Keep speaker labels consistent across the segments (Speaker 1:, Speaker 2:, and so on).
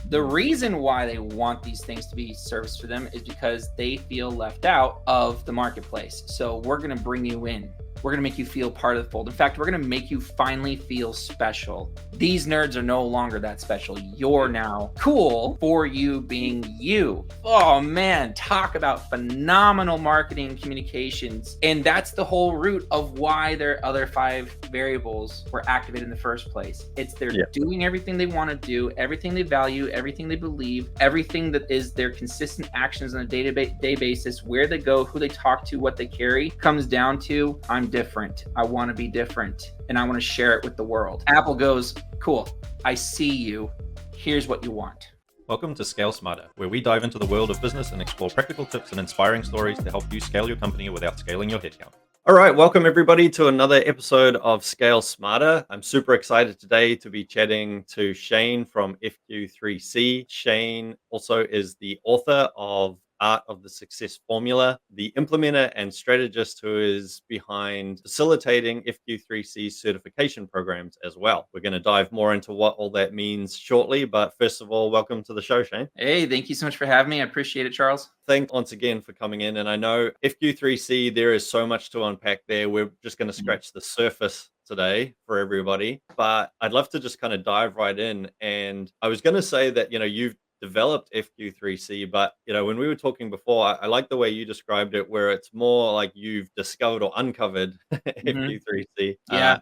Speaker 1: The reason why they want these things to be serviced for them is because they feel left out of the marketplace. So we're going to bring you in. We're going to make you feel part of the fold. In fact, we're going to make you finally feel special. These nerds are no longer that special. You're now cool for you being you. Oh man, talk about phenomenal marketing communications. And that's the whole root of why their other 5 variables were activated in the first place. It's they're doing everything they want to do, everything they value, everything they believe, everything that is their consistent actions on a day-to-day basis, where they go, who they talk to, what they carry, comes down to, I'm different. I want to be different and I want to share it with the world. Apple goes, cool. I see you. Here's what you want.
Speaker 2: Welcome to Scale Smarter, where we dive into the world of business and explore practical tips and inspiring stories to help you scale your company without scaling your headcount.
Speaker 3: All right, welcome everybody to another episode of Scale Smarter. I'm super excited today to be chatting to Shane from FQ3C. Shane also is the author of Art of the Success Formula, the implementer and strategist who is behind facilitating FQ3C certification programs as well. We're going to dive more into what all that means shortly, but first of all, welcome to the show, Shane.
Speaker 1: Hey, thank you so much for having me. I appreciate it, Charles.
Speaker 3: Thanks once again for coming in. And I know FQ3C, there is so much to unpack there. We're just going to scratch the surface today for everybody, but I'd love to just kind of dive right in. And I was going to say that, you've developed FQ3C, but when we were talking before, I like the way you described it, where it's more like you've discovered or uncovered FQ3C.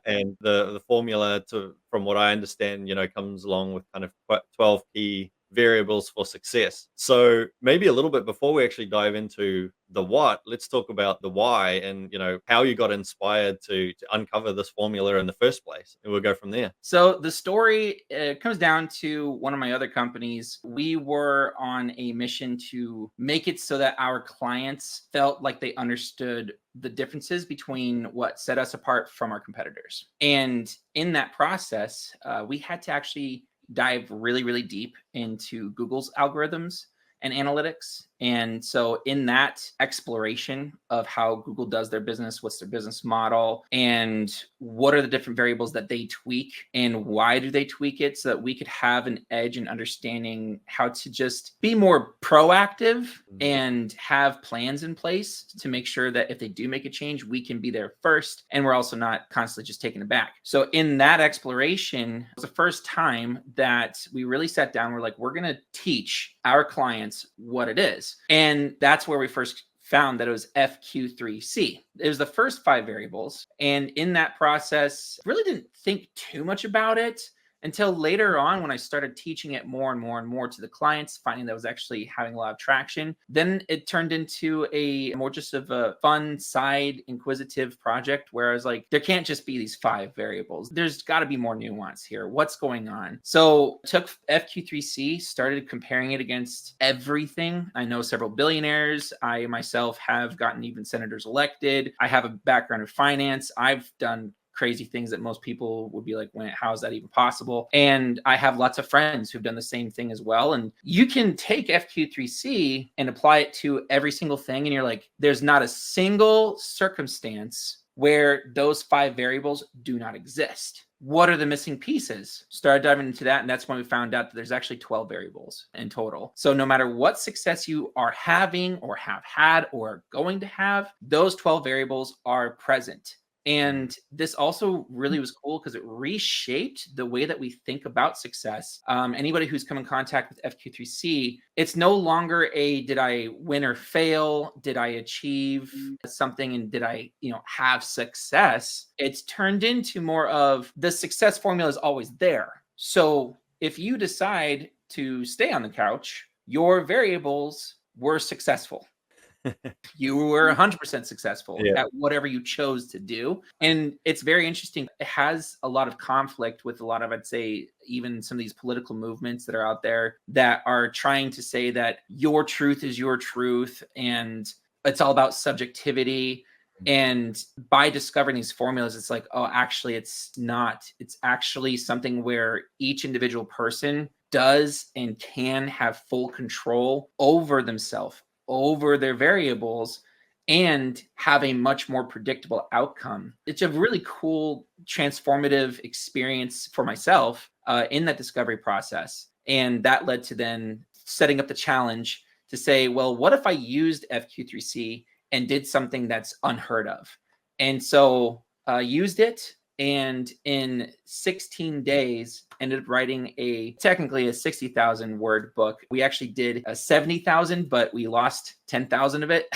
Speaker 3: And the formula, from what I understand, comes along with kind of 12 key variables for success. So maybe a little bit before we actually dive into the what, let's talk about the why and how you got inspired to uncover this formula in the first place, and we'll go from there.
Speaker 1: So the story comes down to one of my other companies. We were on a mission to make it so that our clients felt like they understood the differences between what set us apart from our competitors. And in that process, we had to actually dive really, really deep into Google's algorithms and analytics. And so in that exploration of how Google does their business, what's their business model, and what are the different variables that they tweak and why do they tweak it, so that we could have an edge in understanding how to just be more proactive and have plans in place to make sure that if they do make a change, we can be there first. And we're also not constantly just taking it back. So in that exploration, it was the first time that we really sat down. We're like, we're going to teach our clients what it is. And that's where we first found that it was FQ3C. It was the first 5 variables. And in that process, really didn't think too much about it until later on when I started teaching it more and more and more to the clients, finding that was actually having a lot of traction. Then it turned into a more just of a fun side inquisitive project where I was like, there can't just be these 5 variables. There's got to be more nuance here. What's going on? So took FQ3C, started comparing it against everything. I know several billionaires. I myself have gotten even senators elected. I have a background in finance. I've done crazy things that most people would be like, how is that even possible? And I have lots of friends who've done the same thing as well. And you can take FQ3C and apply it to every single thing. And you're like, there's not a single circumstance where those 5 variables do not exist. What are the missing pieces? Started diving into that. And that's when we found out that there's actually 12 variables in total. So no matter what success you are having or have had or going to have, those 12 variables are present. And this also really was cool because it reshaped the way that we think about success. Anybody who's come in contact with FQ3C, it's no longer did I win or fail? Did I achieve something? And did I, have success? It's turned into more of the success formula is always there. So if you decide to stay on the couch, your variables were successful. You were 100% successful at whatever you chose to do. And it's very interesting. It has a lot of conflict with a lot of, I'd say, even some of these political movements that are out there that are trying to say that your truth is your truth and it's all about subjectivity. And by discovering these formulas, it's like, oh, actually, it's not. It's actually something where each individual person does and can have full control over themselves, over their variables, and have a much more predictable outcome. It's a really cool, transformative experience for myself in that discovery process. And that led to then setting up the challenge to say, well, what if I used FQ3C and did something that's unheard of? And so used it, and in 16 days ended up writing technically a 60,000 word book. We actually did a 70,000, but we lost 10,000 of it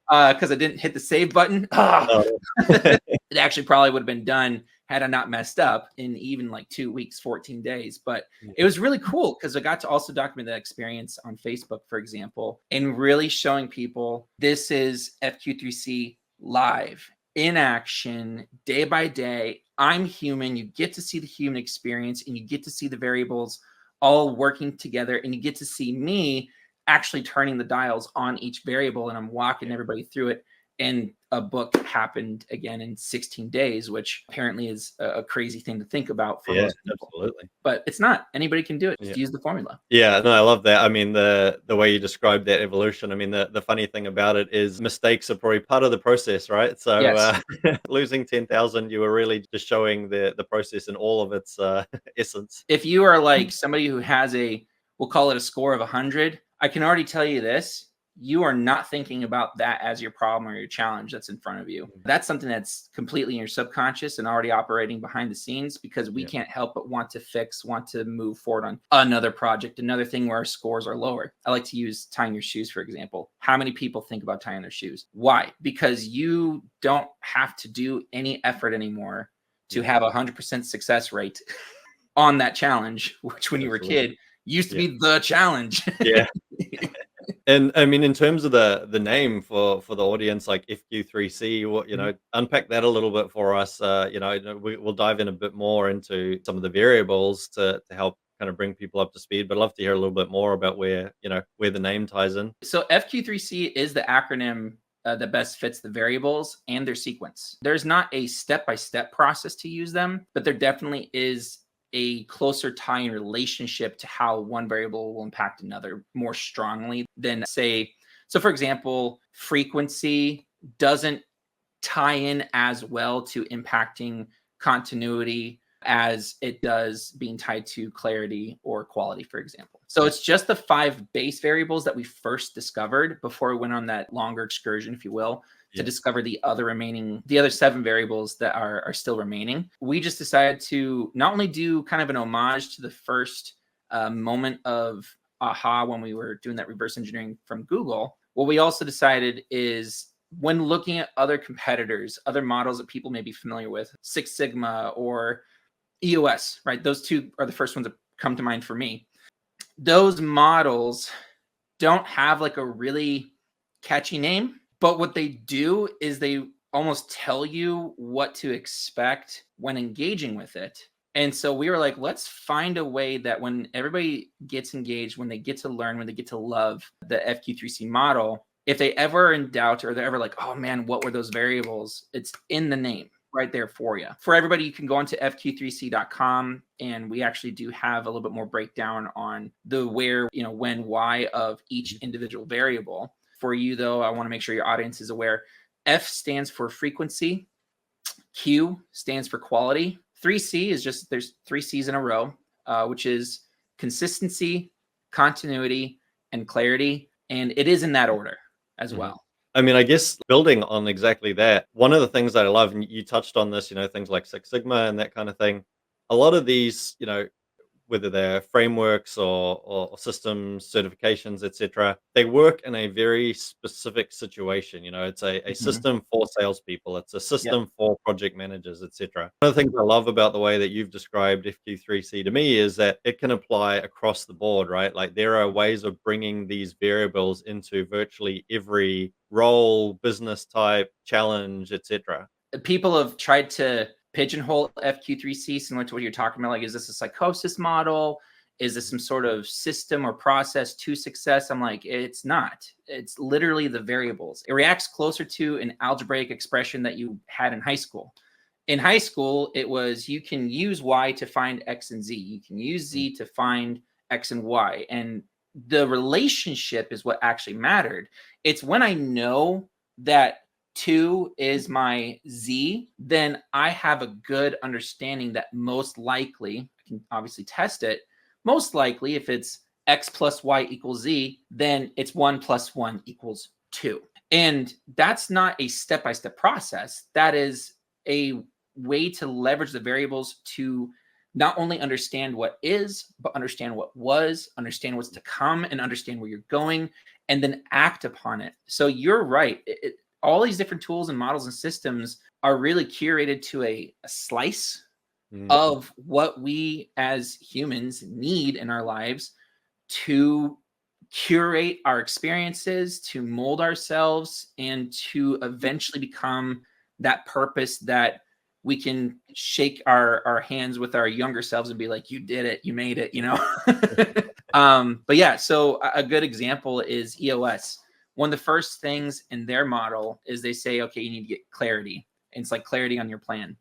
Speaker 1: because I didn't hit the save button. It actually probably would have been done had I not messed up in even like 2 weeks, 14 days. But it was really cool because I got to also document that experience on Facebook, for example, and really showing people this is FQ3C live, in action, day by day. I'm human. You get to see the human experience, and you get to see the variables all working together, and you get to see me actually turning the dials on each variable, and I'm walking everybody through it. And a book happened again in 16 days, which apparently is a crazy thing to think about for most people.
Speaker 3: Absolutely.
Speaker 1: But it's not. Anybody can do it. Just use the formula.
Speaker 3: Yeah, no, I love that. I mean, the way you described that evolution, I mean, the funny thing about it is mistakes are probably part of the process, right? So
Speaker 1: Yes.
Speaker 3: losing 10,000, you were really just showing the process in all of its essence.
Speaker 1: If you are like somebody who has we'll call it a score of 100, I can already tell you this. You are not thinking about that as your problem or your challenge that's in front of you. That's something that's completely in your subconscious and already operating behind the scenes, because we can't help but want to fix, want to move forward on another project, another thing where our scores are lower. I like to use tying your shoes, for example. How many people think about tying their shoes? Why? Because you don't have to do any effort anymore to have 100% success rate on that challenge, which when you were a kid used to be the challenge.
Speaker 3: Yeah. And I mean, in terms of the name for the audience, like FQ3C, what, unpack that a little bit for us. We'll dive in a bit more into some of the variables to help kind of bring people up to speed. But I'd love to hear a little bit more about where the name ties in.
Speaker 1: So FQ3C is the acronym that best fits the variables and their sequence. There's not a step-by-step process to use them, but there definitely is a closer tying relationship to how one variable will impact another more strongly than, say, so for example, frequency doesn't tie in as well to impacting continuity as it does being tied to clarity or quality, for example. So it's just the 5 base variables that we first discovered before we went on that longer excursion, if you will, to discover the other 7 variables that are still remaining. We just decided to not only do kind of an homage to the first moment of aha when we were doing that reverse engineering from Google. What we also decided is, when looking at other competitors, other models that people may be familiar with, Six Sigma or EOS, right? Those two are the first ones that come to mind for me. Those models don't have like a really catchy name, but what they do is they almost tell you what to expect when engaging with it. And so we were like, let's find a way that when everybody gets engaged, when they get to learn, when they get to love the FQ3C model, if they ever are in doubt or they're ever like, oh man, what were those variables? It's in the name right there for you. For everybody, you can go onto FQ3C.com, and we actually do have a little bit more breakdown on the where, when, why of each individual variable. For you, though, I want to make sure your audience is aware. F stands for frequency. Q stands for quality. 3C is just, there's 3 C's in a row, which is consistency, continuity, and clarity. And it is in that order as well.
Speaker 3: I mean, I guess building on exactly that, one of the things that I love, and you touched on this, things like Six Sigma and that kind of thing, a lot of these, whether they're frameworks or systems, certifications, etc., they work in a very specific situation. It's a system for salespeople. It's a system for project managers, etc. One of the things I love about the way that you've described FQ3C to me is that it can apply across the board, right? Like, there are ways of bringing these variables into virtually every role, business type, challenge, etc.
Speaker 1: People have tried to pigeonhole FQ3C similar to what you're talking about. Like, is this a psychosis model? Is this some sort of system or process to success? I'm like, it's not. It's literally the variables. It reacts closer to an algebraic expression that you had in high school. In high school, it was, you can use Y to find X and Z. You can use Z to find X and Y. And the relationship is what actually mattered. It's when I know that 2 is my Z, then I have a good understanding that most likely, I can obviously test it. Most likely, if it's X plus Y equals Z, then it's 1 plus 1 equals 2. And that's not a step-by-step process. That is a way to leverage the variables to not only understand what is, but understand what was, understand what's to come, and understand where you're going, and then act upon it. So you're right. All these different tools and models and systems are really curated to a slice of what we as humans need in our lives to curate our experiences, to mold ourselves, and to eventually become that purpose that we can shake our hands with our younger selves and be like, you did it, you made it, you know? But yeah, so a good example is EOS. One of the first things in their model is they say, okay, you need to get clarity. And it's like clarity on your plan.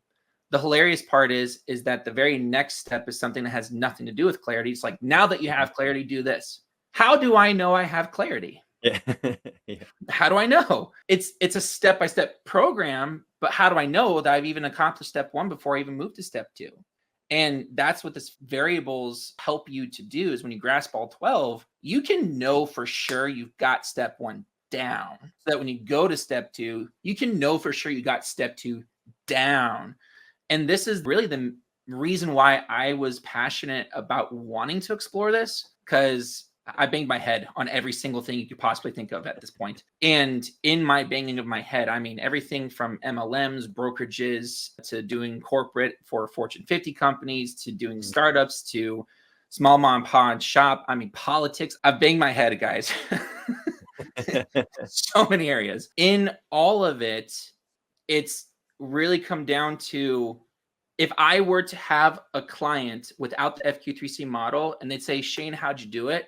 Speaker 1: The hilarious part is that the very next step is something that has nothing to do with clarity. It's like, now that you have clarity, do this. How do I know I have clarity?
Speaker 3: Yeah.
Speaker 1: How do I know? It's a step-by-step program, but how do I know that I've even accomplished step 1 before I even move to step 2? And that's what this variables help you to do, is when you grasp all 12, you can know for sure you've got step 1 down. So that when you go to step 2, you can know for sure you got step 2 down. And this is really the reason why I was passionate about wanting to explore this, because I banged my head on every single thing you could possibly think of at this point. And in my banging of my head, I mean everything from MLMs, brokerages, to doing corporate for Fortune 50 companies, to doing startups, to small mom and pop shop. I mean, politics. I've banged my head, guys. So many areas. In all of it, it's really come down to, if I were to have a client without the FQ3C model and they'd say, Shane, how'd you do it?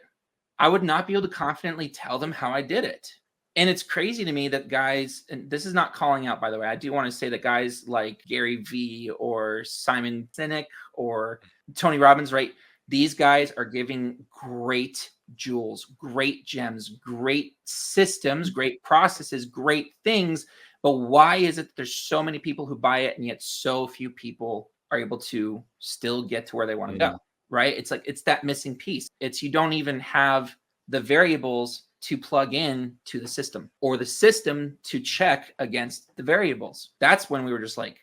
Speaker 1: I would not be able to confidently tell them how I did it. And it's crazy to me that guys, and this is not calling out, by the way, I do want to say that guys like Gary Vee or Simon Sinek or Tony Robbins, right? These guys are giving great jewels, great gems, great systems, great processes, great things. But why is it that there's so many people who buy it and yet so few people are able to still get to where they want to go? Right? It's like, it's that missing piece. It's, you don't even have the variables to plug in to the system, or the system to check against the variables. That's when we were just like,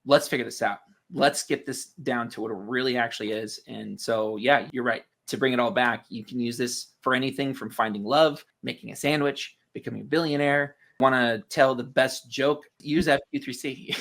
Speaker 1: let's figure this out. Let's get this down to what it really actually is. And so, yeah, you're right. To bring it all back, you can use this for anything from finding love, making a sandwich, becoming a billionaire. Want to tell the best joke? Use FQ3C.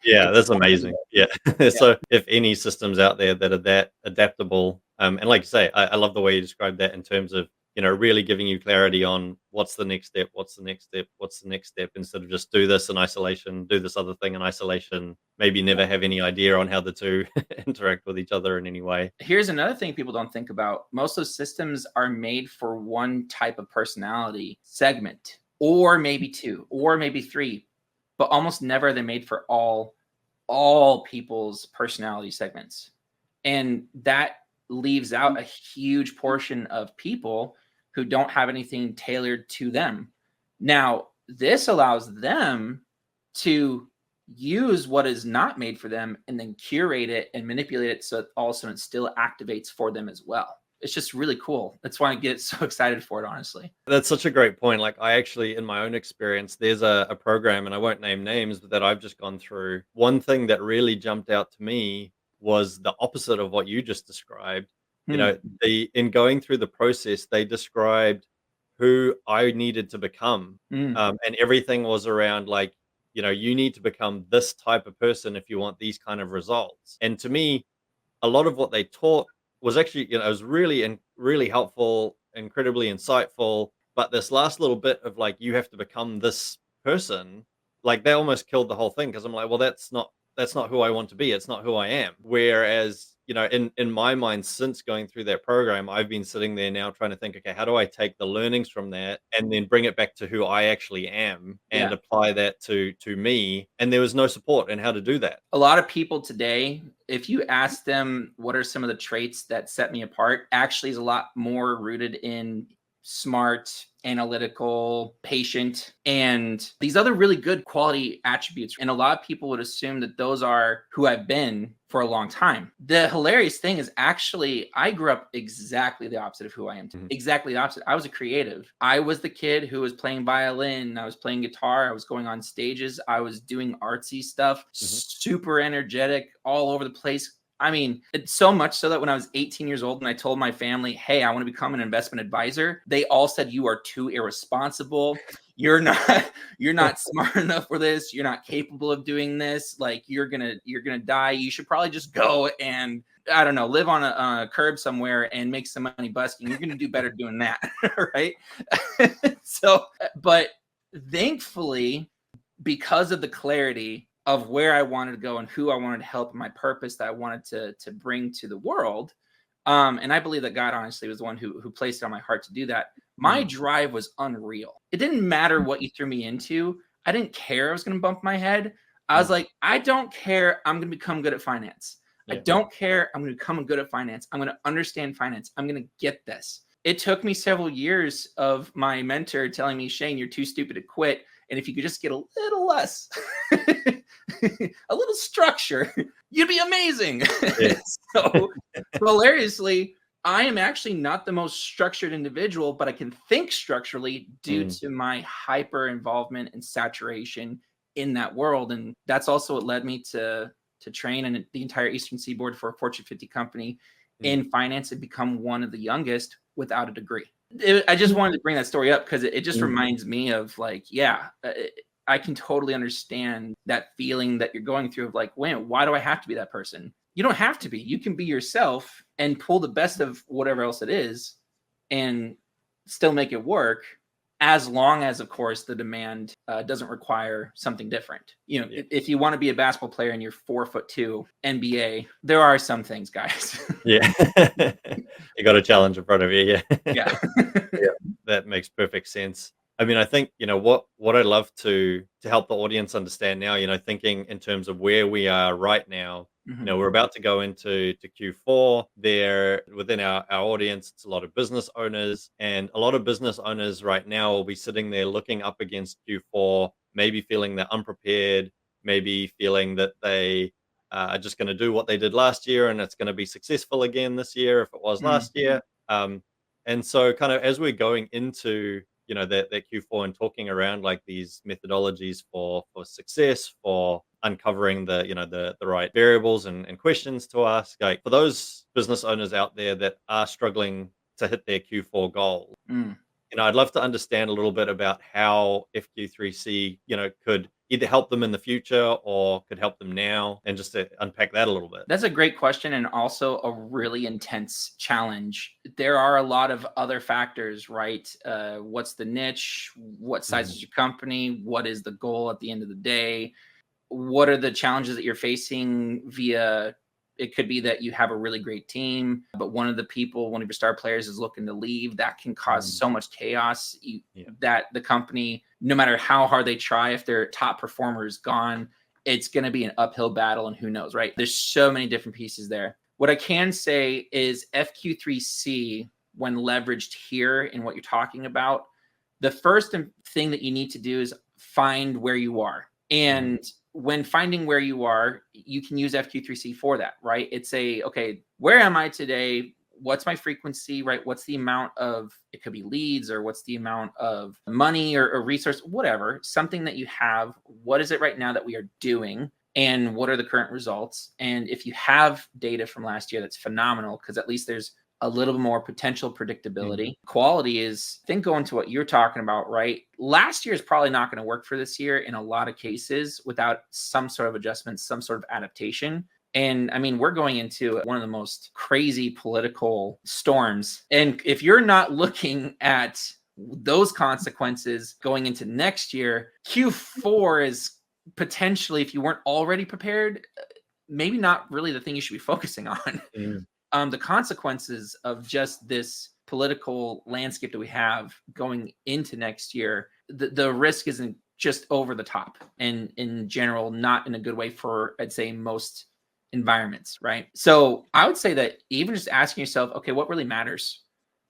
Speaker 3: Yeah, that's amazing. Yeah. So if any systems out there that are that adaptable, and like you say, I love the way you described that in terms of, you know, really giving you clarity on what's the next step, what's the next step, what's the next step, instead of just do this in isolation, do this other thing in isolation, maybe never have any idea on how the two interact with each other in any way.
Speaker 1: Here's another thing people don't think about. Most of those systems are made for one type of personality segment, or maybe 2, or maybe 3, but almost never are they made for all people's personality segments. And that leaves out a huge portion of people who don't have anything tailored to them. Now, this allows them to use what is not made for them and then curate it and manipulate it so all of a sudden it still activates for them as well. It's just really cool. That's why I get so excited for it, honestly.
Speaker 3: That's such a great point. Like, I actually, in my own experience, there's a program, and I won't name names, but that I've just gone through. One thing that really jumped out to me was the opposite of what you just described. You know, in going through the process, they described who I needed to become. And everything was around, like, you know, you need to become this type of person if you want these kind of results. And to me, a lot of what they taught was actually, you know, it was really helpful, incredibly insightful. But this last little bit of, like, you have to become this person, like, they almost killed the whole thing, because I'm like, well, that's not who I want to be. It's not who I am. Whereas, you know, in my mind, since going through that program, I've been sitting there now trying to think, okay, how do I take the learnings from that and then bring it back to who I actually am and apply that to me? And there was no support in how to do that.
Speaker 1: A lot of people today, if you ask them what are some of the traits that set me apart, actually is a lot more rooted in smart, analytical, patient, and these other really good quality attributes. And a lot of people would assume that those are who I've been for a long time. The hilarious thing is actually, I grew up exactly the opposite of who I am today. Exactly the opposite. I was a creative. I was the kid who was playing violin. I was playing guitar. I was going on stages. I was doing artsy stuff, super energetic, all over the place. I mean, it's so much so that when I was 18 years old and I told my family, hey, I want to become an investment advisor, they all said, you are too irresponsible. You're not smart enough for this. You're not capable of doing this. Like you're going to die. You should probably just go and, I don't know, live on a curb somewhere and make some money busking. You're going to do better doing that. Right. So, but thankfully, because of the clarity of where I wanted to go and who I wanted to help and my purpose that I wanted to bring to the world. And I believe that God honestly was the one who placed it on my heart to do that. My drive was unreal. It didn't matter what you threw me into. I didn't care I was going to bump my head. I was like, I don't care. I'm going to become good at finance. I don't care. I'm going to become good at finance. I'm going to understand finance. I'm going to get this. It took me several years of my mentor telling me, Shane, you're too stupid to quit. And if you could just get a little less, a little structure, you'd be amazing. Yeah. So hilariously, I am actually not the most structured individual, but I can think structurally due to my hyper involvement and saturation in that world. And that's also what led me to train in the entire Eastern Seaboard for a Fortune 50 company in finance and become one of the youngest without a degree. I just wanted to bring that story up because it just reminds me of like, I can totally understand that feeling that you're going through of like, wait, why do I have to be that person? You don't have to be. You can be yourself and pull the best of whatever else it is and still make it work, as long as, of course, the demand doesn't require something different. You know, if you want to be a basketball player and you're 4'2" NBA, there are some things, guys.
Speaker 3: Yeah. You got a challenge in front of you.
Speaker 1: Yeah.
Speaker 3: That makes perfect sense. I mean, I think, what I'd love to help the audience understand now, thinking in terms of where we are right now, we're about to go into Q4 there within our audience. It's a lot of business owners, and a lot of business owners right now will be sitting there looking up against Q4, maybe feeling they're unprepared, maybe feeling that they are just going to do what they did last year and it's going to be successful again this year if it was last year. And so kind of as we're going into that Q4 and talking around like these methodologies for success, for uncovering the right variables and questions to ask, like for those business owners out there that are struggling to hit their Q4 goal, I'd love to understand a little bit about how FQ3C could either help them in the future or could help them now, and just to unpack that a little bit.
Speaker 1: That's a great question, and also a really intense challenge. There are a lot of other factors, right? What's the niche? What size is your company? What is the goal at the end of the day? What are the challenges that you're facing via? It could be that you have a really great team, but one of your star players is looking to leave. That can cause so much chaos that the company, no matter how hard they try, if their top performer is gone, it's going to be an uphill battle, and who knows, right? There's so many different pieces there. What I can say is FQ3C, when leveraged here in what you're talking about, the first thing that you need to do is find where you are. And when finding where you are, you can use FQ3C for that, right? It's okay, where am I today? What's my frequency, right? What's the amount of, it could be leads, or what's the amount of money or resource, whatever, something that you have. What is it right now that we are doing? And what are the current results? And if you have data from last year, that's phenomenal, because at least there's a little more potential predictability. Quality is, I think, going to what you're talking about, right? Last year is probably not going to work for this year in a lot of cases without some sort of adjustment, some sort of adaptation. And I mean, we're going into one of the most crazy political storms. And if you're not looking at those consequences going into next year, Q4 is potentially, if you weren't already prepared, maybe not really the thing you should be focusing on. The consequences of just this political landscape that we have going into next year, the risk isn't just over the top, and in general, not in a good way for, I'd say, most environments, right? So I would say that even just asking yourself, okay, what really matters?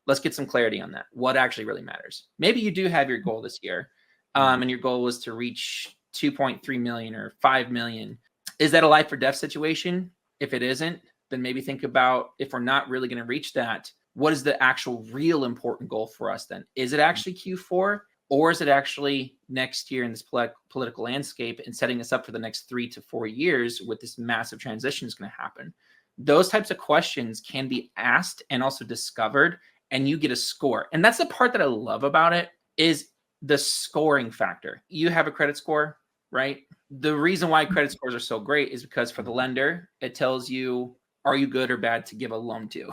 Speaker 1: Let's get some clarity on that. What actually really matters? Maybe you do have your goal this year, and your goal was to reach 2.3 million or 5 million. Is that a life or death situation? If it isn't, then maybe think about, if we're not really going to reach that, what is the actual real important goal for us then? Is it actually Q4, or is it actually next year in this political landscape and setting us up for the next 3 to 4 years with this massive transition is going to happen? Those types of questions can be asked and also discovered, and you get a score. And that's the part that I love about it, is the scoring factor. You have a credit score, right? The reason why credit scores are so great is because for the lender, it tells you, are you good or bad to give a loan to?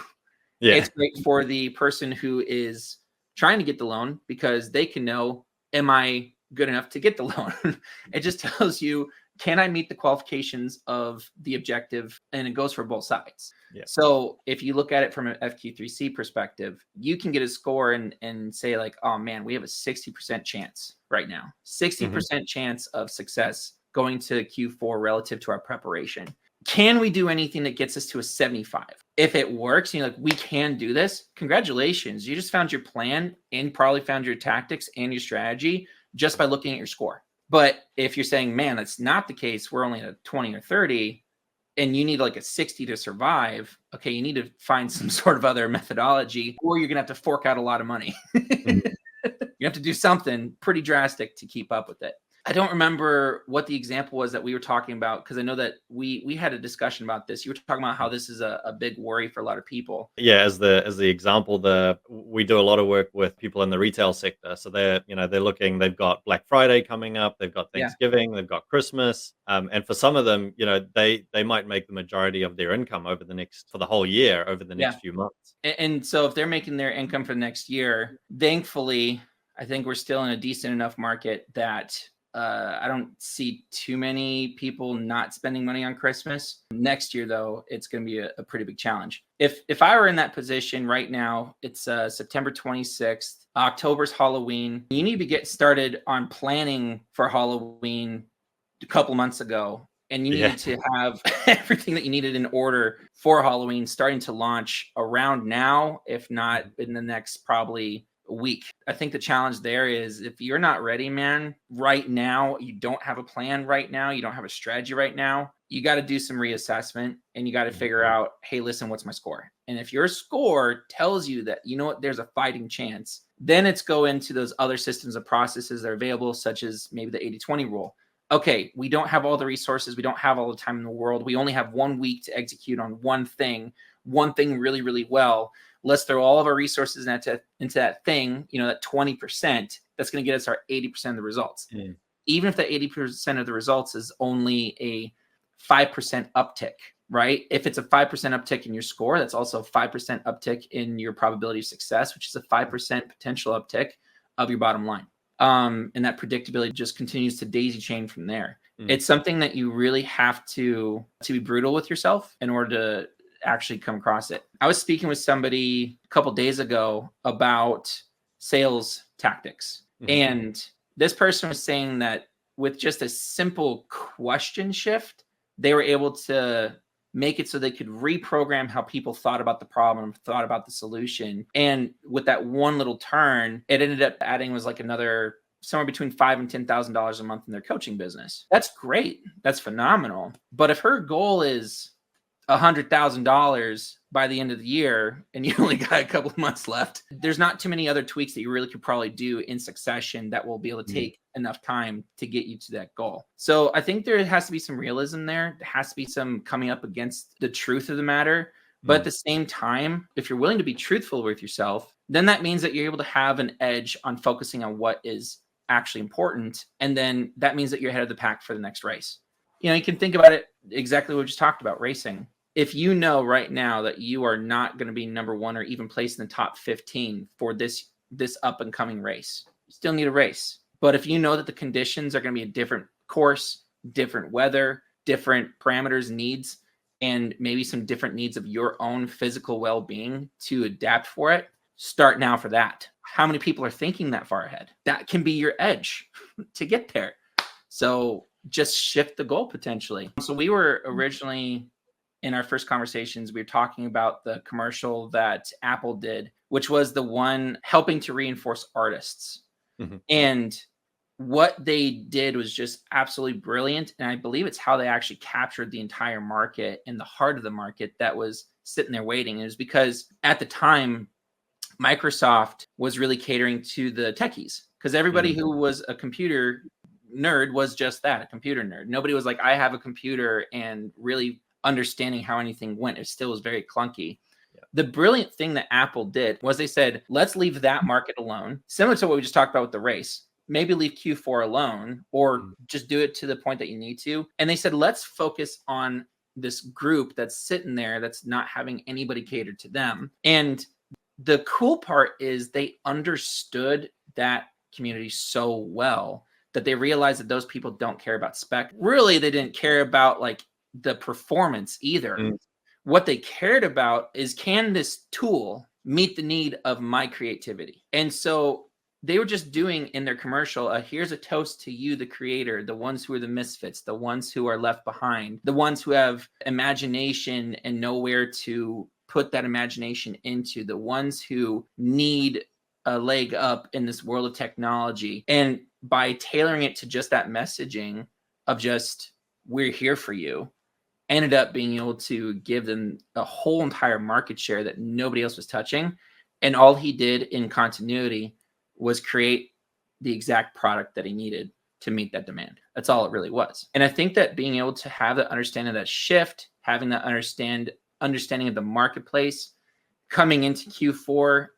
Speaker 3: Yeah.
Speaker 1: It's great for the person who is trying to get the loan because they can know, am I good enough to get the loan? It just tells you, can I meet the qualifications of the objective? And it goes for both sides.
Speaker 3: Yeah.
Speaker 1: So if you look at it from an FQ3C perspective, you can get a score and say like, oh man, we have a 60% chance right now, 60% chance of success going to Q4 relative to our preparation. Can we do anything that gets us to a 75? If it works, you're like, we can do this. Congratulations. You just found your plan and probably found your tactics and your strategy just by looking at your score. But if you're saying, man, that's not the case, we're only at a 20 or 30 and you need like a 60 to survive. Okay. You need to find some sort of other methodology, or you're going to have to fork out a lot of money. You have to do something pretty drastic to keep up with it. I don't remember what the example was that we were talking about, because I know that we had a discussion about this. You were talking about how this is a big worry for a lot of people.
Speaker 3: Yeah, as the example, we do a lot of work with people in the retail sector. So they're looking, they've got Black Friday coming up, they've got Thanksgiving, they've got Christmas. And for some of them, they might make the majority of their income for the whole year, over the next few months.
Speaker 1: And so if they're making their income for the next year, thankfully, I think we're still in a decent enough market that I don't see too many people not spending money on Christmas. Next year, though, it's going to be a pretty big challenge. If I were in that position right now, it's September 26th, October's Halloween. You need to get started on planning for Halloween a couple months ago. And you needed to have everything that you needed in order for Halloween starting to launch around now, if not in the next probably week. I think the challenge there is, if you're not ready, man, right now, you don't have a plan right now, you don't have a strategy right now, you got to do some reassessment and you got to figure out, hey, listen, what's my score? And if your score tells you that, you know what, there's a fighting chance, then it's go into those other systems of processes that are available, such as maybe the 80-20 rule. Okay, we don't have all the resources, we don't have all the time in the world, we only have 1 week to execute on one thing really, really well. Let's throw all of our resources into that thing, that 20%, that's going to get us our 80% of the results. Even if that 80% of the results is only a 5% uptick, right? If it's a 5% uptick in your score, that's also a 5% uptick in your probability of success, which is a 5% potential uptick of your bottom line. And that predictability just continues to daisy chain from there. It's something that you really have to be brutal with yourself in order to actually come across it. I was speaking with somebody a couple days ago about sales tactics. And this person was saying that with just a simple question shift, they were able to make it so they could reprogram how people thought about the problem, thought about the solution. And with that one little turn, it ended up adding was like another somewhere between $5,000 and $10,000 a month in their coaching business. That's great. That's phenomenal. But if her goal is $100,000 by the end of the year and you only got a couple of months left, there's not too many other tweaks that you really could probably do in succession that will be able to take enough time to get you to that goal. So I think there has to be some realism there. There has to be some coming up against the truth of the matter. But at the same time, if you're willing to be truthful with yourself, then that means that you're able to have an edge on focusing on what is actually important. And then that means that you're ahead of the pack for the next race. You can think about it exactly what we just talked about, racing. If you know right now that you are not going to be number 1 or even placed in the top 15 for this up and coming race, you still need a race. But if you know that the conditions are going to be a different course, different weather, different parameters, needs, and maybe some different needs of your own physical well-being to adapt for it, start now for that. How many people are thinking that far ahead? That can be your edge to get there. So just shift the goal potentially. So we were originally, in our first conversations, we were talking about the commercial that Apple did, which was the one helping to reinforce artists. And what they did was just absolutely brilliant. And I believe it's how they actually captured the entire market and the heart of the market that was sitting there waiting. It was because at the time, Microsoft was really catering to the techies, because everybody who was a computer nerd was just that, a computer nerd. Nobody was like, I have a computer and really understanding how anything went. It still was very clunky. The brilliant thing that Apple did was they said, let's leave that market alone, similar to what we just talked about with the race. Maybe leave Q4 alone, or just do it to the point that you need to. And they said, let's focus on this group that's sitting there that's not having anybody cater to them. And the cool part is they understood that community so well that they realized that those people don't care about spec. Really, they didn't care about like the performance either. What they cared about is, can this tool meet the need of my creativity? And so they were just doing in their commercial, here's a toast to you, the creator, the ones who are the misfits, the ones who are left behind, the ones who have imagination and know where to put that imagination into, the ones who need a leg up in this world of technology. And by tailoring it to just that messaging of just, we're here for you, ended up being able to give them a whole entire market share that nobody else was touching. And all he did in continuity was create the exact product that he needed to meet that demand. That's all it really was. And I think that being able to have that understanding of that shift, having that understanding of the marketplace coming into Q4,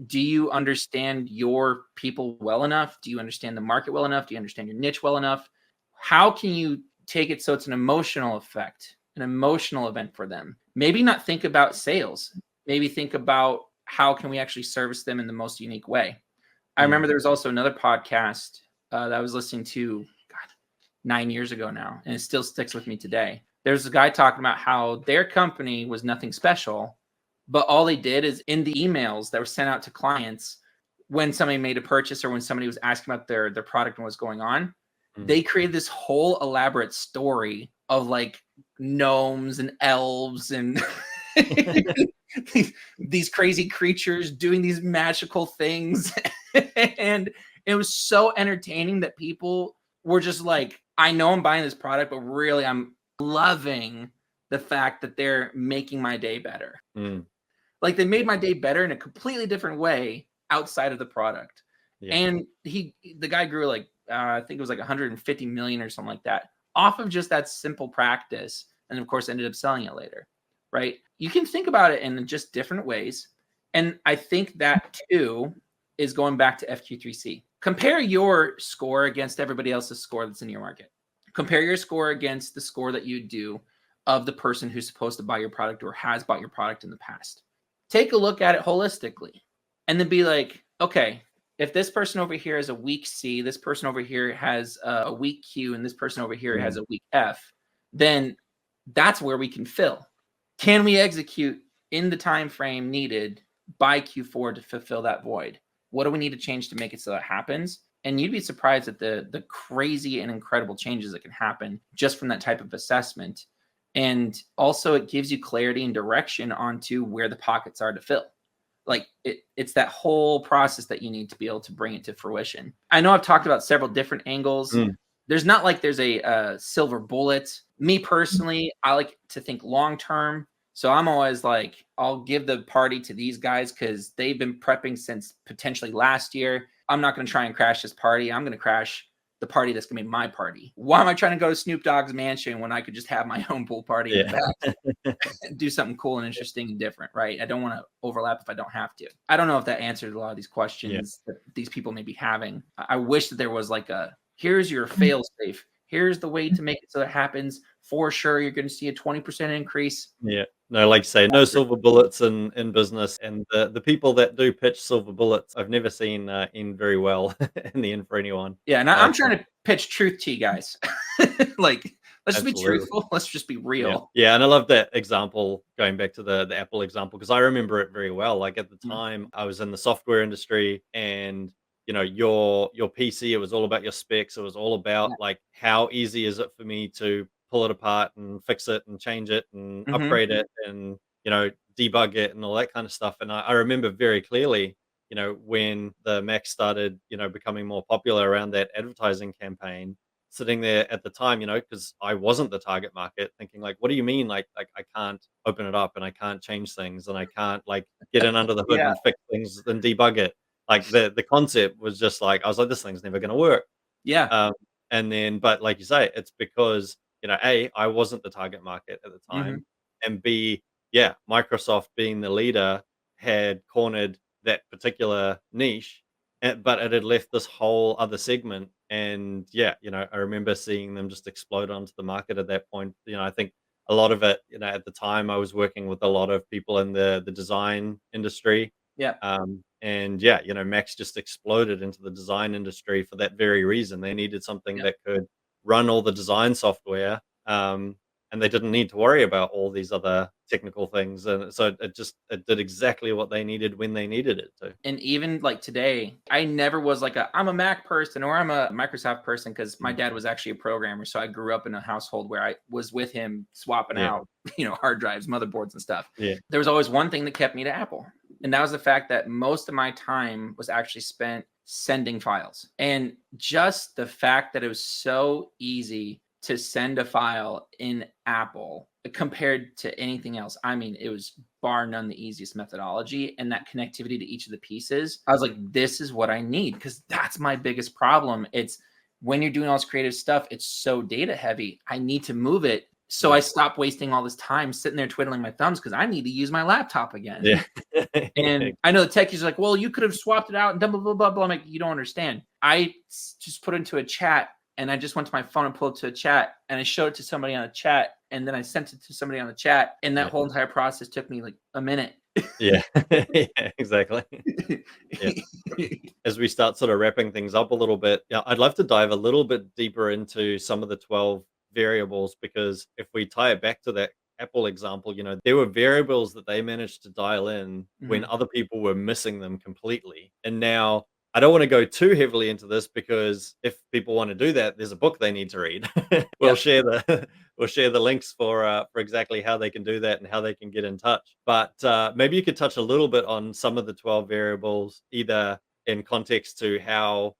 Speaker 1: do you understand your people well enough? Do you understand the market well enough? Do you understand your niche well enough? How can you take it so it's an emotional effect, an emotional event for them? Maybe not think about sales. Maybe think about how can we actually service them in the most unique way. I remember there was also another podcast that I was listening to 9 years ago now, and it still sticks with me today. There's a guy talking about how their company was nothing special, but all they did is in the emails that were sent out to clients when somebody made a purchase or when somebody was asking about their product and what's going on, they created this whole elaborate story of like gnomes and elves and these crazy creatures doing these magical things. And it was so entertaining that people were just like, I know I'm buying this product, but really I'm loving the fact that they're making my day better. Like they made my day better in a completely different way outside of the product. And the guy grew like, I think it was like 150 million or something like that off of just that simple practice. And of course ended up selling it later, right? You can think about it in just different ways. And I think that too is going back to FQ3C. Compare your score against everybody else's score that's in your market. Compare your score against the score that you do of the person who's supposed to buy your product or has bought your product in the past. Take a look at it holistically and then be like, okay, if this person over here has a weak C, this person over here has a weak Q, and this person over here has a weak F, then that's where we can fill. Can we execute in the time frame needed by Q4 to fulfill that void? What do we need to change to make it so that happens? And you'd be surprised at the crazy and incredible changes that can happen just from that type of assessment. And also it gives you clarity and direction onto where the pockets are to fill. Like it's that whole process that you need to be able to bring it to fruition. I know I've talked about several different angles. There's not like there's a silver bullet. Me personally, I like to think long-term. So I'm always like, I'll give the party to these guys because they've been prepping since potentially last year. I'm not going to try and crash this party. I'm going to crash the party that's going to be my party. Why am I trying to go to Snoop Dogg's mansion when I could just have my own pool party in the back and do something cool and interesting and different, right? I don't want to overlap if I don't have to. I don't know if that answers a lot of these questions that these people may be having. I wish that there was like here's your fail safe. Here's the way to make it so it happens. For sure, you're going to see a 20% increase.
Speaker 3: Yeah. No, like you say, no silver bullets in business. And the people that do pitch silver bullets, I've never seen end very well in the end for anyone.
Speaker 1: Yeah, and I'm trying to pitch truth to you guys. Like, let's just be truthful. Let's just be real.
Speaker 3: Yeah, and I love that example, going back to the Apple example, because I remember it very well. Like at the time, I was in the software industry, and you know, your PC, it was all about your specs. It was all about like, how easy is it for me to pull it apart and fix it and change it and upgrade it and, you know, debug it and all that kind of stuff. And I remember very clearly when the Mac started, becoming more popular around that advertising campaign, sitting there at the time, because I wasn't the target market, thinking like, what do you mean? Like I can't open it up and I can't change things and I can't like get in under the hood
Speaker 1: Yeah.
Speaker 3: and fix things and debug it. Like the concept was just like, I was like, this thing's never going to work.
Speaker 1: Yeah.
Speaker 3: Um, and then, but like you say, it's because, A, I wasn't the target market at the
Speaker 1: Mhm.
Speaker 3: time. And B, yeah, Microsoft being the leader had cornered that particular niche, but it had left this whole other segment. And yeah, I remember seeing them just explode onto the market at that point. I think a lot of it, at the time I was working with a lot of people in the design industry.
Speaker 1: Yeah.
Speaker 3: And yeah, Macs just exploded into the design industry for that very reason. They needed something
Speaker 1: Yeah.
Speaker 3: that could run all the design software. And they didn't need to worry about all these other technical things. And so it did exactly what they needed when they needed it to.
Speaker 1: And even like today, I never was like I'm a Mac person or I'm a Microsoft person because my
Speaker 3: Mm.
Speaker 1: dad was actually a programmer. So I grew up in a household where I was with him swapping
Speaker 3: Yeah.
Speaker 1: out, hard drives, motherboards and stuff.
Speaker 3: Yeah.
Speaker 1: There was always one thing that kept me to Apple. And that was the fact that most of my time was actually spent sending files. And just the fact that it was so easy to send a file in Apple compared to anything else. I mean, it was bar none the easiest methodology, and that connectivity to each of the pieces. I was like, this is what I need, because that's my biggest problem. It's when you're doing all this creative stuff, it's so data heavy. I need to move it. So I stopped wasting all this time sitting there twiddling my thumbs because I need to use my laptop again.
Speaker 3: Yeah.
Speaker 1: And I know the techies are like, well, you could have swapped it out and blah, blah, blah, blah, blah. I'm like, you don't understand. I just put it into a chat, and I just went to my phone and pulled it to a chat, and I showed it to somebody on a chat, and then I sent it to somebody on the chat. And that whole entire process took me like a minute.
Speaker 3: Yeah. Yeah, exactly. Yeah. As we start sort of wrapping things up a little bit, yeah, I'd love to dive a little bit deeper into some of the 12 variables, because if we tie it back to that Apple example, there were variables that they managed to dial in when other people were missing them completely. And now I don't want to go too heavily into this, because if people want to do that, there's a book they need to read. We'll share the links for exactly how they can do that and how they can get in touch. But maybe you could touch a little bit on some of the 12 variables, either in context to how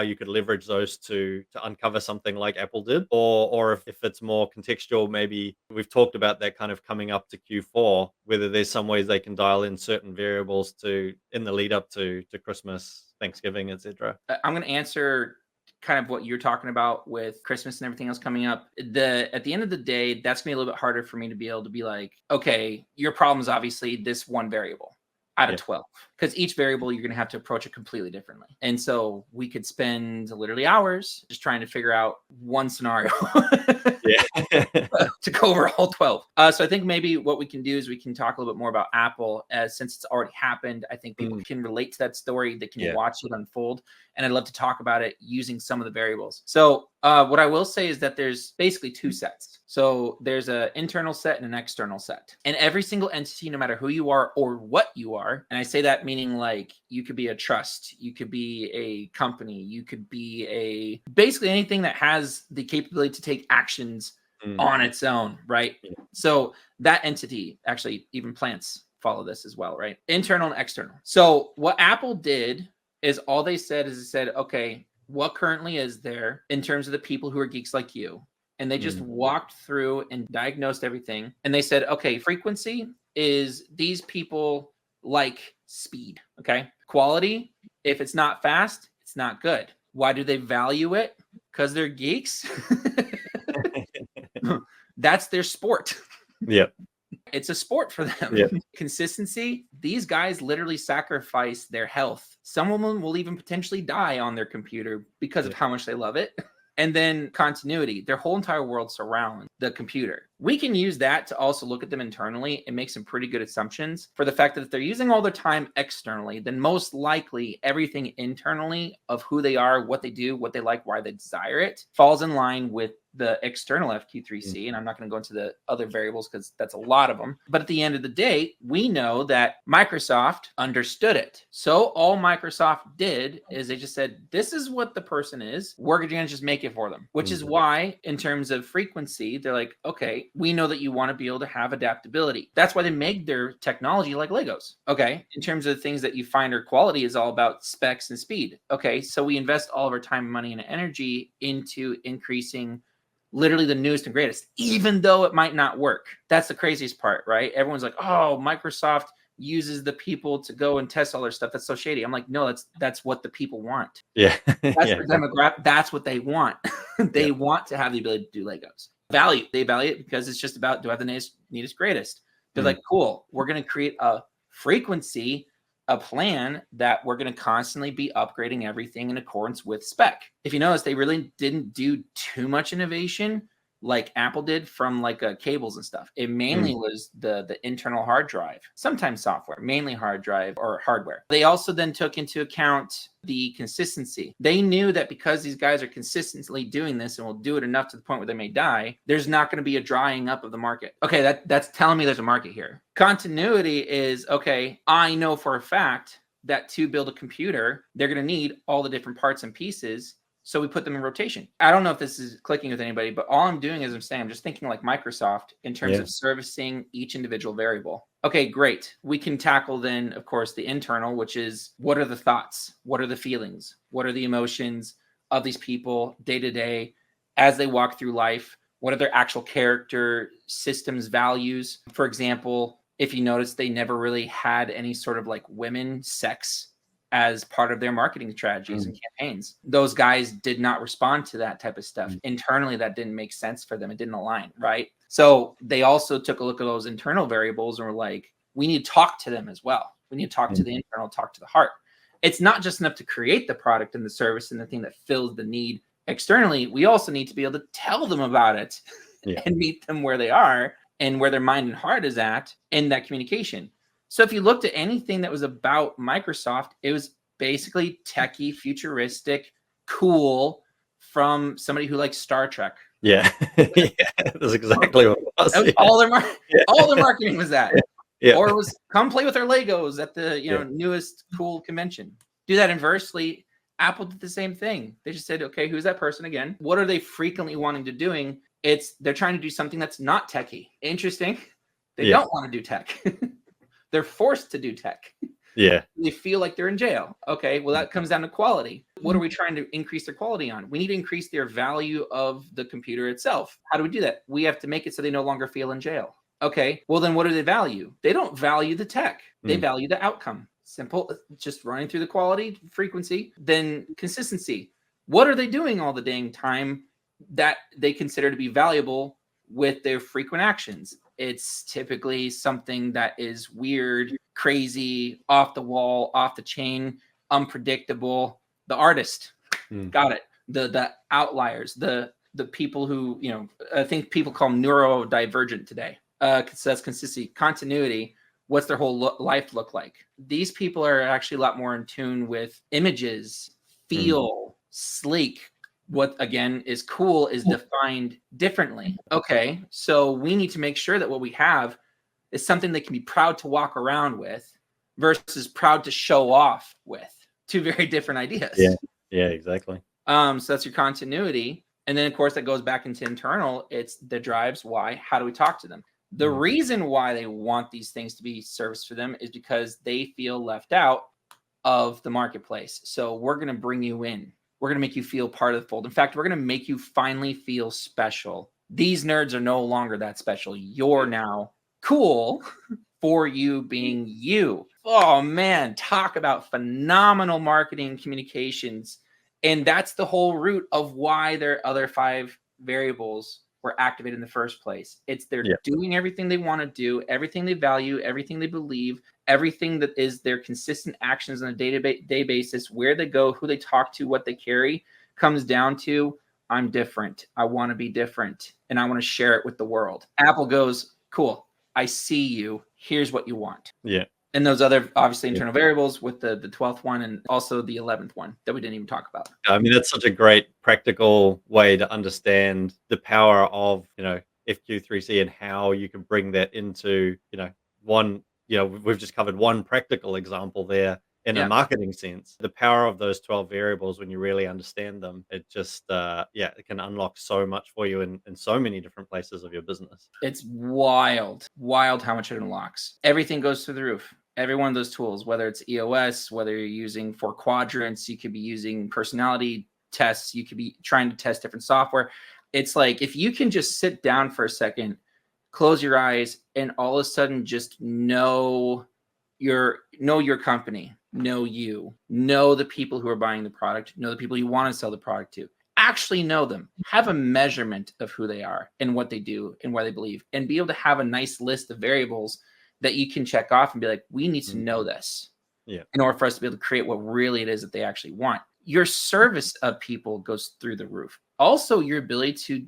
Speaker 3: you could leverage those to uncover something like Apple did, or if it's more contextual, maybe we've talked about that kind of coming up to Q4, whether there's some ways they can dial in certain variables in the lead up to Christmas, Thanksgiving, etc.
Speaker 1: I'm going to answer kind of what you're talking about with Christmas and everything else coming up. At the end of the day, that's going to be a little bit harder for me to be able to be like, okay, your problem is obviously this one variable out of 12, because each variable you're going to have to approach it completely differently. And so we could spend literally hours just trying to figure out one scenario to go over all 12. So I think maybe what we can do is we can talk a little bit more about Apple, as since it's already happened. I think people can relate to that story. They can watch it unfold. And I'd love to talk about it using some of the variables. So what I will say is that there's basically two sets. So there's an internal set and an external set. And every single entity, no matter who you are or what you are, and I say that meaning like you could be a trust, you could be a company, you could be basically anything that has the capability to take actions on its own, right? So that entity, actually even plants follow this as well, right? Internal and external. So what Apple did is all they said is okay, what currently is there in terms of the people who are geeks like you? And they just walked through and diagnosed everything. And they said, okay, frequency is these people like speed. Okay. Quality, if it's not fast, it's not good. Why do they value it? Because they're geeks. That's their sport.
Speaker 3: Yep.
Speaker 1: It's a sport for them.
Speaker 3: Yep.
Speaker 1: Consistency, these guys literally sacrifice their health. Some of them will even potentially die on their computer because of how much they love it. And then continuity, their whole entire world surrounds the computer. We can use that to also look at them internally and make some pretty good assumptions for the fact that if they're using all their time externally, then most likely everything internally of who they are, what they do, what they like, why they desire it, falls in line with the external FQ3C, and I'm not going to go into the other variables because that's a lot of them. But at the end of the day, we know that Microsoft understood it. So all Microsoft did is they just said, this is what the person is. We're going to just make it for them, which is why in terms of frequency, they're like, okay, we know that you want to be able to have adaptability. That's why they make their technology like Legos. Okay. In terms of the things that you find are quality is all about specs and speed. Okay. So we invest all of our time, money, and energy into increasing literally the newest and greatest, even though it might not work. That's the craziest part, right? Everyone's like, oh, Microsoft uses the people to go and test all their stuff. That's so shady. I'm like, no, that's what the people want.
Speaker 3: Yeah.
Speaker 1: That's the demographic. That's what they want. They want to have the ability to do Legos. They value it because it's just about, do I have the neatest, greatest? They're like, cool, we're going to create a frequency, a plan that we're going to constantly be upgrading everything in accordance with spec. If you notice, they really didn't do too much innovation like Apple did from like cables and stuff. It mainly was the internal hard drive, sometimes software, mainly hard drive or hardware. They also then took into account the consistency. They knew that because these guys are consistently doing this and will do it enough to the point where they may die, there's not going to be a drying up of the market. Okay, that's telling me there's a market here. Continuity is, okay, I know for a fact that to build a computer, they're going to need all the different parts and pieces. So we put them in rotation. I don't know if this is clicking with anybody, but all I'm doing is I'm just thinking like Microsoft in terms of servicing each individual variable. Okay, great. We can tackle then, of course, the internal, which is what are the thoughts? What are the feelings? What are the emotions of these people day to day as they walk through life? What are their actual character systems, values? For example, if you notice, they never really had any sort of like women, sex as part of their marketing strategies and campaigns. Those guys did not respond to that type of stuff. Internally, that didn't make sense for them. It didn't align, right? So they also took a look at those internal variables and were like, we need to talk to them as well. We need to talk to the internal, talk to the heart. It's not just enough to create the product and the service and the thing that fills the need externally. We also need to be able to tell them about it and meet them where they are and where their mind and heart is at in that communication. So if you looked at anything that was about Microsoft, it was basically techie, futuristic, cool from somebody who likes Star Trek.
Speaker 3: Yeah. That's exactly what it was.
Speaker 1: All their marketing was that. Or it was come play with our Legos at the newest cool convention. Do that inversely. Apple did the same thing. They just said, okay, who's that person again? What are they frequently wanting to doing? They're trying to do something that's not techie. Interesting. They don't want to do tech. They're forced to do tech.
Speaker 3: Yeah.
Speaker 1: They feel like they're in jail. Okay, well, that comes down to quality. What are we trying to increase their quality on? We need to increase their value of the computer itself. How do we do that? We have to make it so they no longer feel in jail. Okay, well, then what do they value? They don't value the tech. They value the outcome. Simple, just running through the quality, frequency, then consistency. What are they doing all the dang time that they consider to be valuable with their frequent actions? It's typically something that is weird, crazy, off the wall, off the chain, unpredictable. The artist, got it. The outliers, the people who, I think people call them neurodivergent today. So that's consistency, continuity. What's their whole life look like? These people are actually a lot more in tune with images, feel, sleek. What, again, is cool is defined differently. Okay, so we need to make sure that what we have is something they can be proud to walk around with versus proud to show off with. Two very different ideas.
Speaker 3: Yeah, exactly.
Speaker 1: So that's your continuity. And then, of course, that goes back into internal. It's the drives. Why? How do we talk to them? The reason why they want these things to be serviced for them is because they feel left out of the marketplace. So we're going to bring you in. We're going to make you feel part of the fold. In fact, we're going to make you finally feel special. These nerds are no longer that special. You're now cool for you being you. Oh, man, talk about phenomenal marketing communications. And that's the whole root of why their other 5 variables were activated in the first place. It's they're doing everything they want to do, everything they value, everything they believe, everything that is their consistent actions on a day-to-day basis, where they go, who they talk to, what they carry, comes down to, I'm different. I want to be different, and I want to share it with the world. Apple goes, cool, I see you. Here's what you want.
Speaker 3: Yeah.
Speaker 1: And those other obviously internal variables with the 12th one and also the 11th one that we didn't even talk about.
Speaker 3: I mean, that's such a great practical way to understand the power of, FQ3C and how you can bring that into, one, we've just covered one practical example there in a
Speaker 1: Yeah.
Speaker 3: marketing sense. The power of those 12 variables, when you really understand them, it just, it can unlock so much for you in so many different places of your business.
Speaker 1: It's wild how much it unlocks. Everything goes through the roof. Every one of those tools, whether it's EOS, whether you're using 4 quadrants, you could be using personality tests, you could be trying to test different software. It's like if you can just sit down for a second, close your eyes, and all of a sudden just know your company, know you, know the people who are buying the product, know the people you want to sell the product to. Actually know them, have a measurement of who they are and what they do and where they believe, and be able to have a nice list of variables that you can check off and be like, we need to know this in order for us to be able to create what really it is that they actually want. Your service of people goes through the roof. Also, your ability to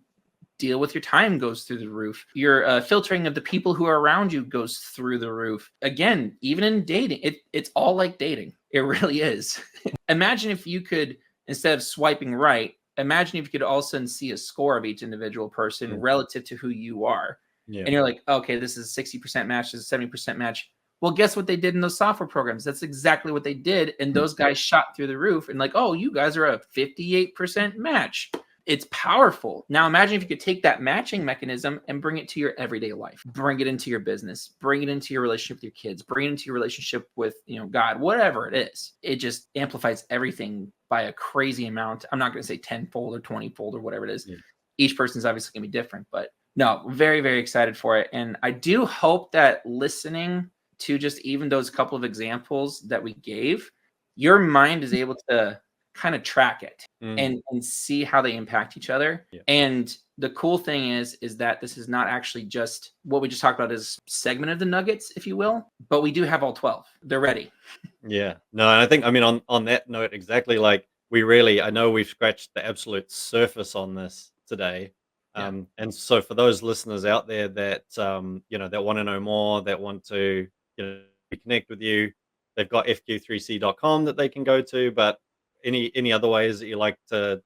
Speaker 1: deal with your time goes through the roof. Your filtering of the people who are around you goes through the roof. Again, even in dating, it's all like dating. It really is. Imagine if you could, instead of swiping right, imagine if you could all of a sudden see a score of each individual person relative to who you are.
Speaker 3: Yeah.
Speaker 1: And you're like, okay, this is a 60% match, this is a 70% match. Well, guess what they did in those software programs? That's exactly what they did. And those guys shot through the roof and like, oh, you guys are a 58% match. It's powerful. Now imagine if you could take that matching mechanism and bring it to your everyday life, bring it into your business, bring it into your relationship with your kids, bring it into your relationship with, God, whatever it is. It just amplifies everything by a crazy amount. I'm not going to say 10-fold or 20-fold or whatever it is. Yeah. Each person's obviously going to be different, but no, very, very excited for it. And I do hope that listening to just even those couple of examples that we gave, your mind is able to kind of track it and see how they impact each other. Yeah. And the cool thing is that this is not actually just what we just talked about as segment of the nuggets, if you will, but we do have all 12. They're ready.
Speaker 3: Yeah. No, and I think, on that note, exactly, like I know we've scratched the absolute surface on this today. And so for those listeners out there that, that want to know more, that want to, connect with you, they've got fq3c.com that they can go to, but any other ways that you like to,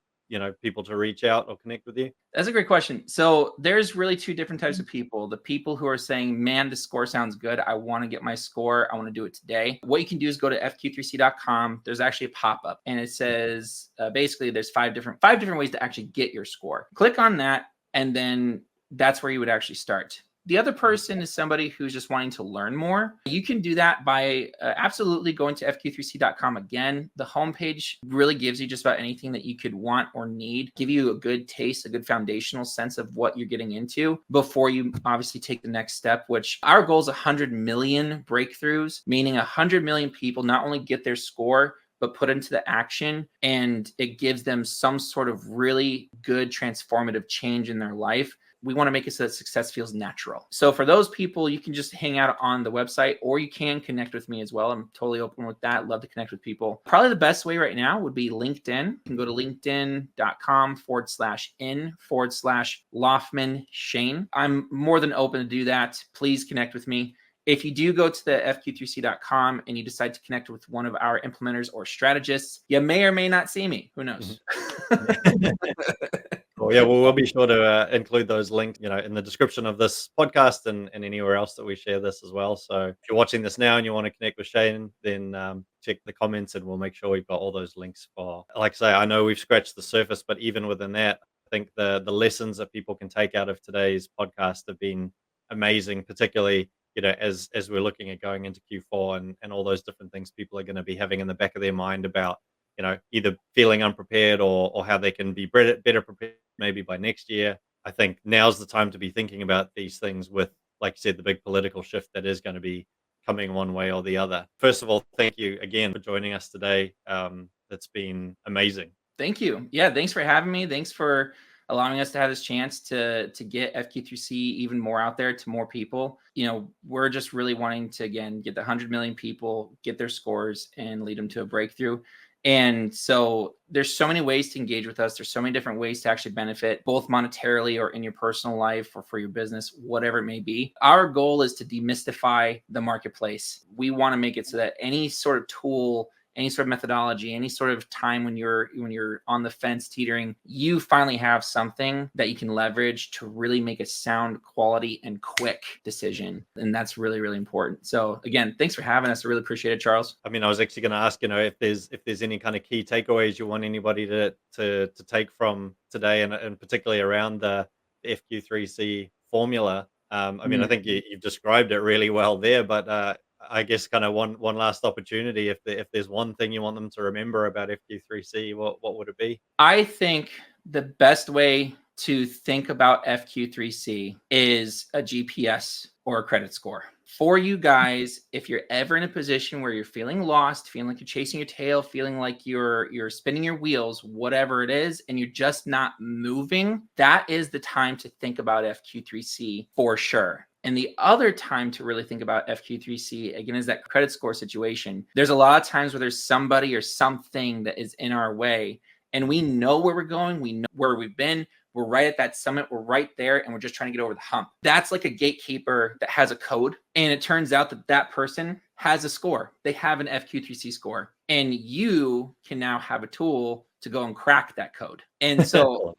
Speaker 3: people to reach out or connect with you?
Speaker 1: That's a great question. So there's really 2 different types of people. The people who are saying, man, this score sounds good. I want to get my score. I want to do it today. What you can do is go to fq3c.com. There's actually a pop-up and it says, basically there's 5 different ways to actually get your score. Click on that. And then that's where you would actually start. The other person is somebody who's just wanting to learn more. You can do that by absolutely going to fq3c.com again. The homepage really gives you just about anything that you could want or need, give you a good taste, a good foundational sense of what you're getting into before you obviously take the next step, which our goal is 100 million breakthroughs, meaning 100 million people not only get their score, but put into the action, and it gives them some sort of really good transformative change in their life. We want to make it so that success feels natural. So for those people, you can just hang out on the website, or you can connect with me as well. I'm totally open with that. Love to connect with people. Probably the best way right now would be LinkedIn. You can go to linkedin.com/in/Loftman Shane. I'm more than open to do that. Please connect with me. If you do go to the fq3c.com and you decide to connect with one of our implementers or strategists, you may or may not see me. Who knows?
Speaker 3: Well, yeah, we'll be sure to include those links, in the description of this podcast and anywhere else that we share this as well. So if you're watching this now and you want to connect with Shane, then check the comments and we'll make sure we've got all those links for. Like I say, I know we've scratched the surface, but even within that, I think the lessons that people can take out of today's podcast have been amazing, particularly as we're looking at going into Q4 and all those different things people are going to be having in the back of their mind about, either feeling unprepared or how they can be better prepared maybe by next year. I think now's the time to be thinking about these things with, like you said, the big political shift that is going to be coming one way or the other. First of all, thank you again for joining us today. It's been amazing.
Speaker 1: Thank you. Yeah, thanks for having me. Thanks for allowing us to have this chance to get FQ3C even more out there to more people. We're just really wanting to, again, get the 100 million people, get their scores and lead them to a breakthrough. And so there's so many ways to engage with us. There's so many different ways to actually benefit, both monetarily or in your personal life or for your business, whatever it may be. Our goal is to demystify the marketplace. We want to make it so that any sort of tool, any sort of methodology, any sort of time when you're on the fence teetering, you finally have something that you can leverage to really make a sound, quality, and quick decision. And that's really, really important. So again, thanks for having us. I really appreciate it, Charles.
Speaker 3: I mean, I was actually going to ask, if there's any kind of key takeaways you want anybody to take from today, and particularly around the FQ3C formula. I mean, I think you've described it really well there, but I guess kind of one last opportunity. If there's one thing you want them to remember about FQ3C, what would it be?
Speaker 1: I think the best way to think about FQ3C is a GPS or a credit score. For you guys, if you're ever in a position where you're feeling lost, feeling like you're chasing your tail, feeling like you're spinning your wheels, whatever it is, and you're just not moving, that is the time to think about FQ3C for sure. And the other time to really think about FQ3C, again, is that credit score situation. There's a lot of times where there's somebody or something that is in our way, and we know where we're going. We know where we've been. We're right at that summit. We're right there, and we're just trying to get over the hump. That's like a gatekeeper that has a code, and it turns out that that person has a score. They have an FQ3C score, and you can now have a tool to go and crack that code. And so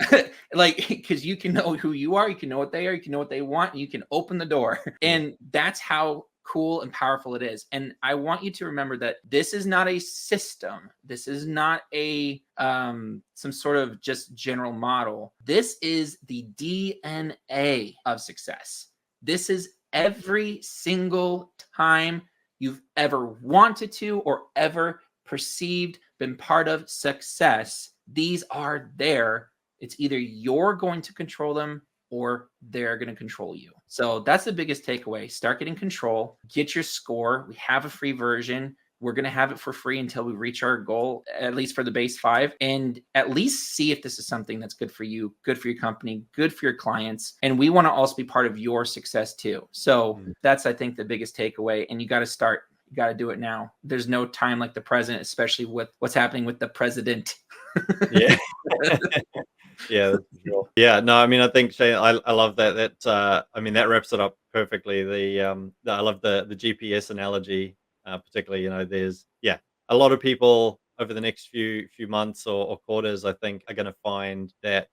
Speaker 1: like, because you can know who you are, you can know what they are, you can know what they want, and you can open the door. And that's how cool and powerful it is. And I want you to remember that this is not a system. This is not a some sort of just general model. This is the DNA of success. This is every single time you've ever wanted to or ever perceived, been part of success. These are there. It's either you're going to control them or they're going to control you. So that's the biggest takeaway. Start getting control, get your score. We have a free version. We're going to have it for free until we reach our goal, at least for the base 5, and at least see if this is something that's good for you, good for your company, good for your clients. And we want to also be part of your success too. So that's, I think, the biggest takeaway. And you got to start. You got to do it now. There's no time like the present, especially with what's happening with the president.
Speaker 3: Yeah. Yeah, that's for sure. Yeah, no, I mean, I think, Shane, I love that. I mean, that wraps it up perfectly. I love the GPS analogy, particularly. There's a lot of people over the next few months or quarters, I think, are going to find that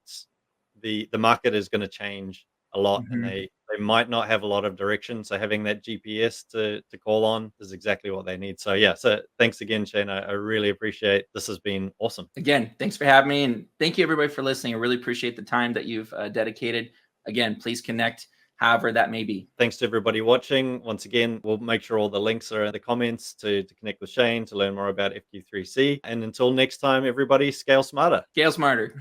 Speaker 3: the market is going to change a lot, and they might not have a lot of direction. So having that GPS to call on is exactly what they need. So so thanks again, Shane. I really appreciate this. Has been awesome.
Speaker 1: Again, thanks for having me, and thank you everybody for listening. I really appreciate the time that you've dedicated. Again, please connect however that may be.
Speaker 3: Thanks to everybody watching. Once again, we'll make sure all the links are in the comments to connect with Shane, to learn more about FQ3C. And until next time, everybody, scale smarter.
Speaker 1: Scale smarter.